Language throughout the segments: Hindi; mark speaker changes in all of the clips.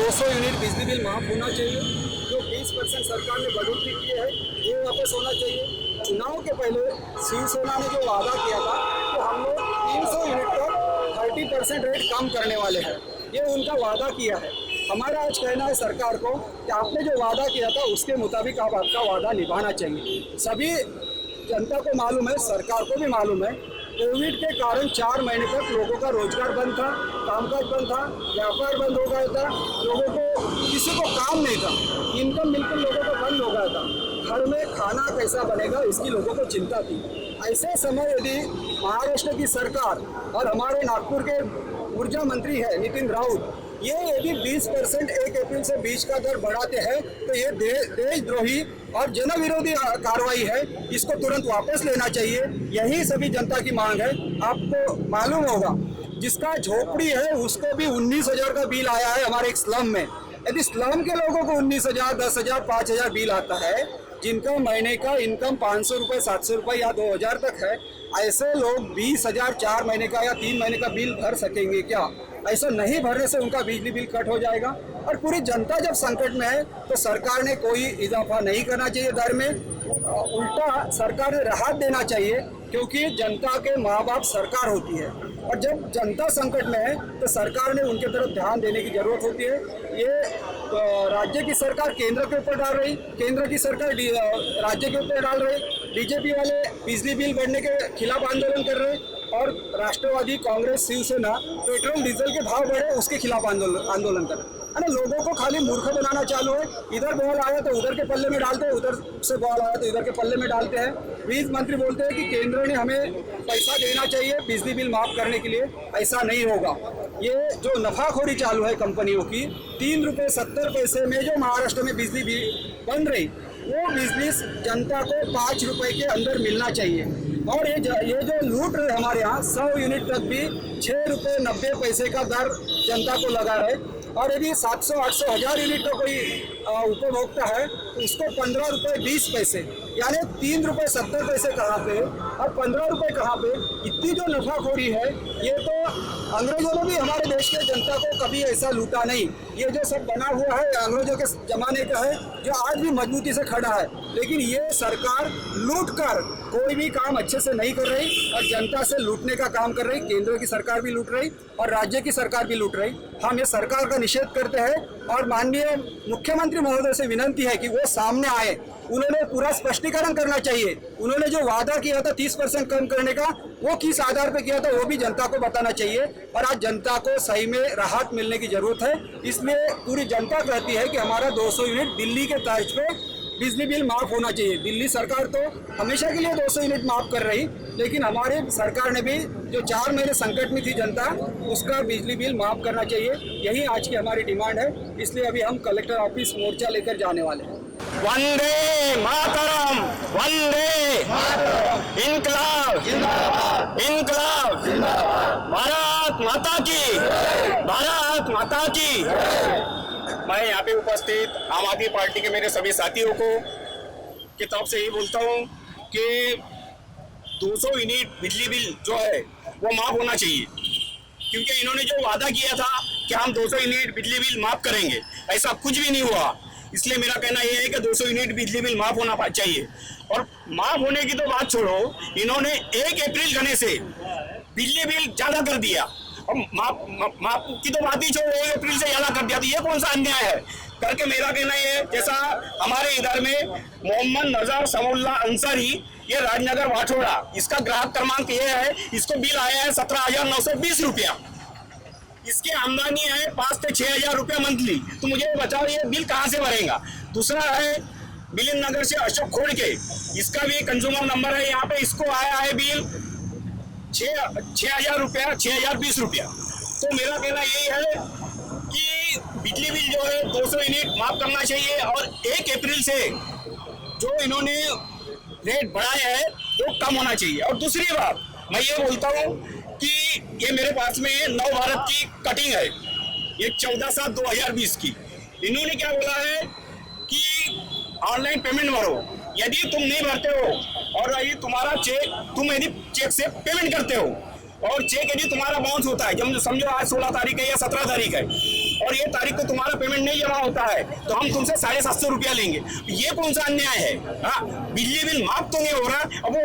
Speaker 1: 200 यूनिट बिजली बिल माफ होना चाहिए। जो 20% सरकार ने बढ़ोतरी की है ये वापस होना चाहिए। चुनाव के पहले शिवसेना ने जो वादा किया था कि हम लोग 300 यूनिट तक 30% रेट कम करने वाले हैं, ये उनका वादा किया है। हमारा आज कहना है सरकार को कि आपने जो वादा किया था उसके मुताबिक आप आपका वादा निभाना चाहिए। सभी जनता को मालूम है, सरकार को भी मालूम है, कोविड के कारण 4 महीने तक लोगों का रोजगार बंद था, कामकाज बंद था, व्यापार बंद हो गया था, लोगों को किसी को काम नहीं था, इनकम बिल्कुल लोगों का बंद हो गया था। घर में खाना कैसा बनेगा इसकी लोगों को चिंता थी। ऐसे समय यदि महाराष्ट्र की सरकार और हमारे नागपुर के ऊर्जा मंत्री है नितिन राउत, ये यदि 20% 1 अप्रैल से बीज का दर बढ़ाते हैं तो ये देशद्रोही और जन विरोधी कार्रवाई है, इसको तुरंत वापस लेना चाहिए। यही सभी जनता की मांग है। आपको मालूम होगा जिसका झोपड़ी है उसको भी 19,000 का बिल आया है हमारे एक स्लम में। यदि स्लम के लोगों को 19,000, 10,000, 5,000 बिल आता है, जिनका महीने का इनकम 500 रुपये, 700 रुपये या 2,000 तक है, ऐसे लोग 20,000 4 महीने का या 3 महीने का बिल भर सकेंगे क्या? ऐसा नहीं भरने से उनका बिजली बिल कट हो जाएगा। और पूरी जनता जब संकट में है तो सरकार ने कोई इजाफा नहीं करना चाहिए दर में, उल्टा सरकार ने राहत देना चाहिए, क्योंकि जनता के माँ बाप सरकार होती है। और जब जनता संकट में है तो सरकार ने उनके तरफ ध्यान देने की जरूरत होती है। ये राज्य की सरकार केंद्र के ऊपर डाल रही, केंद्र की सरकार राज्य के ऊपर डाल रही। बीजेपी वाले बिजली बिल बढ़ने के खिलाफ आंदोलन कर रहे हैं और राष्ट्रवादी कांग्रेस शिवसेना पेट्रोल डीजल के भाव बढ़े उसके खिलाफ आंदोलन कर रहे हैं। लोगों को खाली मूर्ख बनाना चालू है। इधर बॉल आया तो उधर के पल्ले में डालते हैं, उधर से बॉल आया तो इधर के पल्ले में डालते हैं। बीज मंत्री बोलते हैं कि केंद्र ने हमें पैसा देना चाहिए बिजली बिल माफ करने के लिए, ऐसा नहीं होगा। ये जो नफाखोरी चालू है कंपनियों की, 3 रुपये 70 पैसे में जो महाराष्ट्र में बिजली बिल बन रही, वो बिजली जनता को 5 रुपये के अंदर मिलना चाहिए। और ये जो लूट रहे हमारे यहाँ 100 यूनिट तक भी 6 रुपये 90 पैसे का दर जनता को लगा रहे। और यदि 700, 800, 1000 यूनिट का कोई उपभोक्ता है तो उसको 15 रुपये 20 पैसे, यानी 3 रुपये 70 पैसे कहाँ पे और 15 रुपये कहाँ पे? इतनी जो नफाखोरी है, ये तो अंग्रेजों ने भी हमारे देश के जनता को कभी ऐसा लूटा नहीं। ये जो सब बना हुआ है अंग्रेजों के जमाने का है, जो आज भी मजबूती से खड़ा है। लेकिन ये सरकार लूट कर कोई भी काम अच्छे से नहीं कर रही और जनता से लूटने का काम कर रही। केंद्र की सरकार भी लूट रही और राज्य की सरकार भी लूट रही। हम ये सरकार का निषेध करते हैं और माननीय मुख्यमंत्री महोदय से विनंती है कि वो सामने आए, उन्होंने पूरा स्पष्टीकरण करना चाहिए। उन्होंने जो वादा किया था 30% कम करने का, वो किस आधार पर किया था वो भी जनता को बताना चाहिए। और आज जनता को सही में राहत मिलने की जरूरत है, इसलिए पूरी जनता कहती है कि हमारा 200 यूनिट दिल्ली के तर्ज पे बिजली बिल माफ होना चाहिए। दिल्ली सरकार तो हमेशा के लिए 200 यूनिट माफ कर रही, लेकिन हमारी सरकार ने भी जो 4 महीने संकट में थी जनता, उसका बिजली बिल माफ करना चाहिए। यही आज की हमारी डिमांड है, इसलिए अभी हम कलेक्टर ऑफिस मोर्चा लेकर जाने वाले हैं।
Speaker 2: वंदे मातरम, वंदे इनकलाब, इनकलाब, भारत माता की, भारत माता की। मैं यहाँ पे उपस्थित आम आदमी पार्टी के मेरे सभी साथियों को की तरफ से यही बोलता हूँ कि 200 यूनिट बिजली बिल जो है वो माफ होना चाहिए, क्योंकि इन्होंने जो वादा किया था कि हम 200 यूनिट बिजली बिल माफ करेंगे, ऐसा कुछ भी नहीं हुआ। इसलिए मेरा कहना यह है कि 200 यूनिट बिजली बिल माफ होना चाहिए। और माफ होने की तो बात छोड़ो, इन्होंने 1 अप्रैल करने से बिजली बिल ज्यादा कर दिया और माफ की तो बात ही छोड़ो, 1 अप्रैल से ज्यादा कर दिया। तो ये कौन सा अन्याय है करके मेरा कहना है। जैसा हमारे इधर में मोहम्मद नजर समउल्ला अंसारी, ये राजनगर वाठोड़ा, इसका ग्राहक क्रमांक ये है, इसको बिल आया है 17,920 रुपया। इसकी आमदनी है 5 से 6,000 रुपया मंथली। तो मुझे बताओ ये बिल कहाँ से भरेगा? दूसरा है मिलिंद नगर से अशोक खोड़के, इसका भी कंज्यूमर नंबर है यहाँ पे, इसको आया है बिल 6,000 रुपया, 6,020 रुपया। तो मेरा कहना यही है कि बिजली बिल जो है 200 यूनिट माफ करना चाहिए और 1 अप्रैल से जो इन्होंने रेट बढ़ाया है वो कम होना चाहिए। और दूसरी बात मैं ये बोलता हूँ कि ये मेरे पास में नव भारत की कटिंग है, ये 14/7/2020 की। इन्होंने क्या बोला है कि ऑनलाइन पेमेंट भरो, यदि तुम नहीं भरते हो और यदि तुम्हारा चेक, तुम यदि चेक से पेमेंट करते हो और चेक यदि तुम्हारा बाउंस होता है, जब समझो आज 16 तारीख है या 17 तारीख है, और ये तारीख को तुम्हारा पेमेंट नहीं जमा होता है तो हम तुमसे 750 रुपया लेंगे। ये कौन सा अन्याय है? हाँ, बिजली बिल माफ तो नहीं हो रहा, अब वो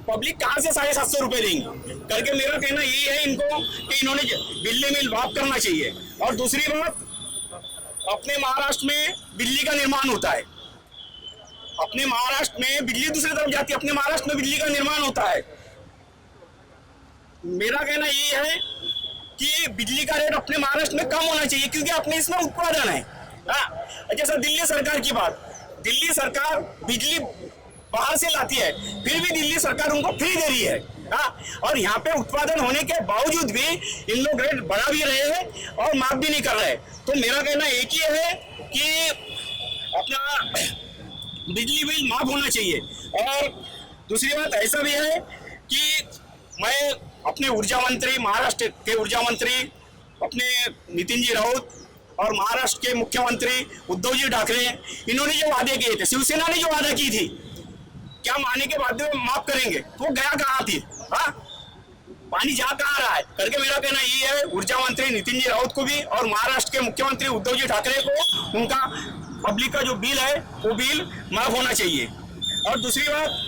Speaker 2: पब्लिक कहाँ से 750 रुपए देंगे करके मेरा कहना यही है इनको कि इन्होंने बिजली बिल माफ करना चाहिए। और दूसरी बात, अपने महाराष्ट्र में बिजली का निर्माण होता है, अपने महाराष्ट्र में बिजली दूसरी तरफ जाती है, अपने महाराष्ट्र में बिजली का निर्माण होता है। मेरा कहना ये है कि बिजली का रेट अपने महाराष्ट्र में कम होना चाहिए क्योंकि अपने इसमें उत्पादन है। हाँ, जैसा दिल्ली सरकार की बात, दिल्ली सरकार बिजली बाहर से लाती है, फिर भी दिल्ली सरकार उनको फ्री दे रही है। हाँ, और यहाँ पे उत्पादन होने के बावजूद भी इन लोग रेट बढ़ा भी रहे हैं और माफ भी नहीं कर रहे। तो मेरा कहना एक ही है कि अपना बिजली बिल माफ होना चाहिए। और दूसरी बात ऐसा भी है कि मैं अपने ऊर्जा मंत्री, महाराष्ट्र के ऊर्जा मंत्री अपने नितिन जी राउत और महाराष्ट्र के मुख्यमंत्री उद्धव जी ठाकरे, इन्होंने जो वादे किए थे, शिवसेना ने जो वादा की थी, क्या मानने के बाद में माफ करेंगे, वो गया कहाँ थी? हाँ, पानी जा कहाँ रहा है करके मेरा कहना ये है ऊर्जा मंत्री नितिन जी राउत को भी और महाराष्ट्र के मुख्यमंत्री उद्धव जी ठाकरे को, उनका पब्लिक का जो बिल है वो बिल माफ होना चाहिए। और दूसरी बात,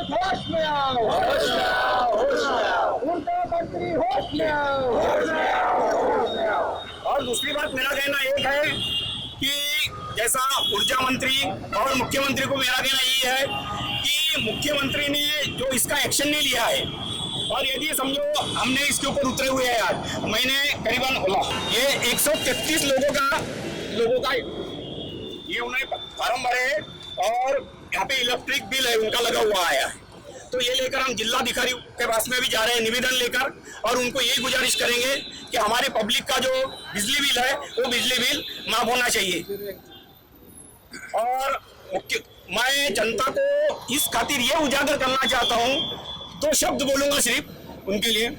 Speaker 1: होश में आओ, होश में आओ, होश में आओ, ऊर्जा मंत्री होश में आओ, होश में आओ, होश में आओ।
Speaker 2: और दूसरी बात मेरा कहना एक है कि जैसा ऊर्जा मंत्री और मुख्यमंत्री को मेरा कहना ये है कि मुख्यमंत्री ने जो इसका एक्शन नहीं लिया है, और यदि समझो हमने इसके ऊपर उतरे हुए हैं, आज मैंने करीबन ये 133 लोगों का ये उन्होंने फार्म भरे और यहाँ पे इलेक्ट्रिक बिल है उनका लगा हुआ आया है। तो ये लेकर हम जिलाधिकारी के पास में भी जा रहे हैं निवेदन लेकर, और उनको यही गुजारिश करेंगे कि हमारे पब्लिक का जो बिजली बिल है वो बिजली बिल माफ होना चाहिए। और मैं जनता को इस खातिर ये उजागर करना चाहता हूँ, 2 शब्द बोलूंगा सिर्फ उनके लिए।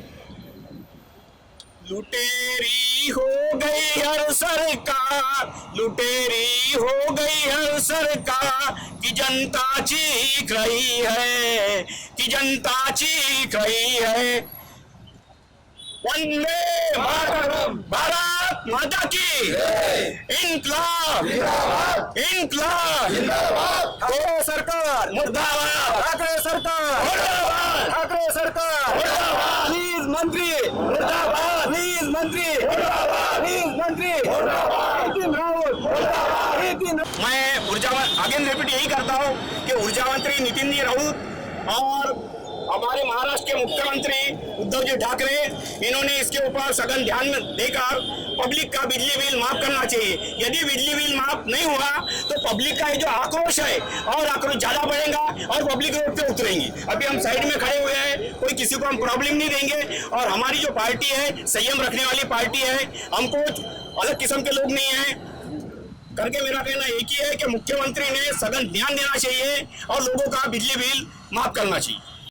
Speaker 2: लुटेरी हो गई हर सरकार, लुटेरी हो गई हर सरकार, कि जनता चीख रही है, कि जनता चीख रही है। वंदे मातरम, भारत माता की इनकलाब, इनकलाब, ठाकरे सरकार मुर्दाबाद, ठाकरे सरकार मुर्दाबाद, ठाकरे सरकार मुर्दाबाद, प्लीज मंत्री मुर्दाबाद, प्लीज मंत्री मुर्दाबाद, प्लीज मंत्री मुर्दाबाद, नितिन राउत मुर्दाबाद, नितिन। मैं ऊर्जा अगेन रिपीट यही करता हूँ कि ऊर्जा मंत्री नितिन जी राउत और हमारे महाराष्ट्र के मुख्यमंत्री उद्धव जी ठाकरे, इन्होंने इसके ऊपर सघन ध्यान देकर पब्लिक का बिजली बिल माफ करना चाहिए। यदि बिजली बिल माफ नहीं हुआ तो पब्लिक का जो आक्रोश है और आक्रोश ज्यादा बढ़ेगा और पब्लिक रोड पे उतरेंगी। अभी हम साइड में खड़े हुए हैं, कोई किसी को हम प्रॉब्लम नहीं देंगे, और हमारी जो पार्टी है संयम रखने वाली पार्टी है, हमको अलग किस्म के लोग नहीं है करके मेरा कहना एक ही है कि मुख्यमंत्री ने सघन ध्यान देना चाहिए और लोगों का बिजली बिल माफ करना चाहिए।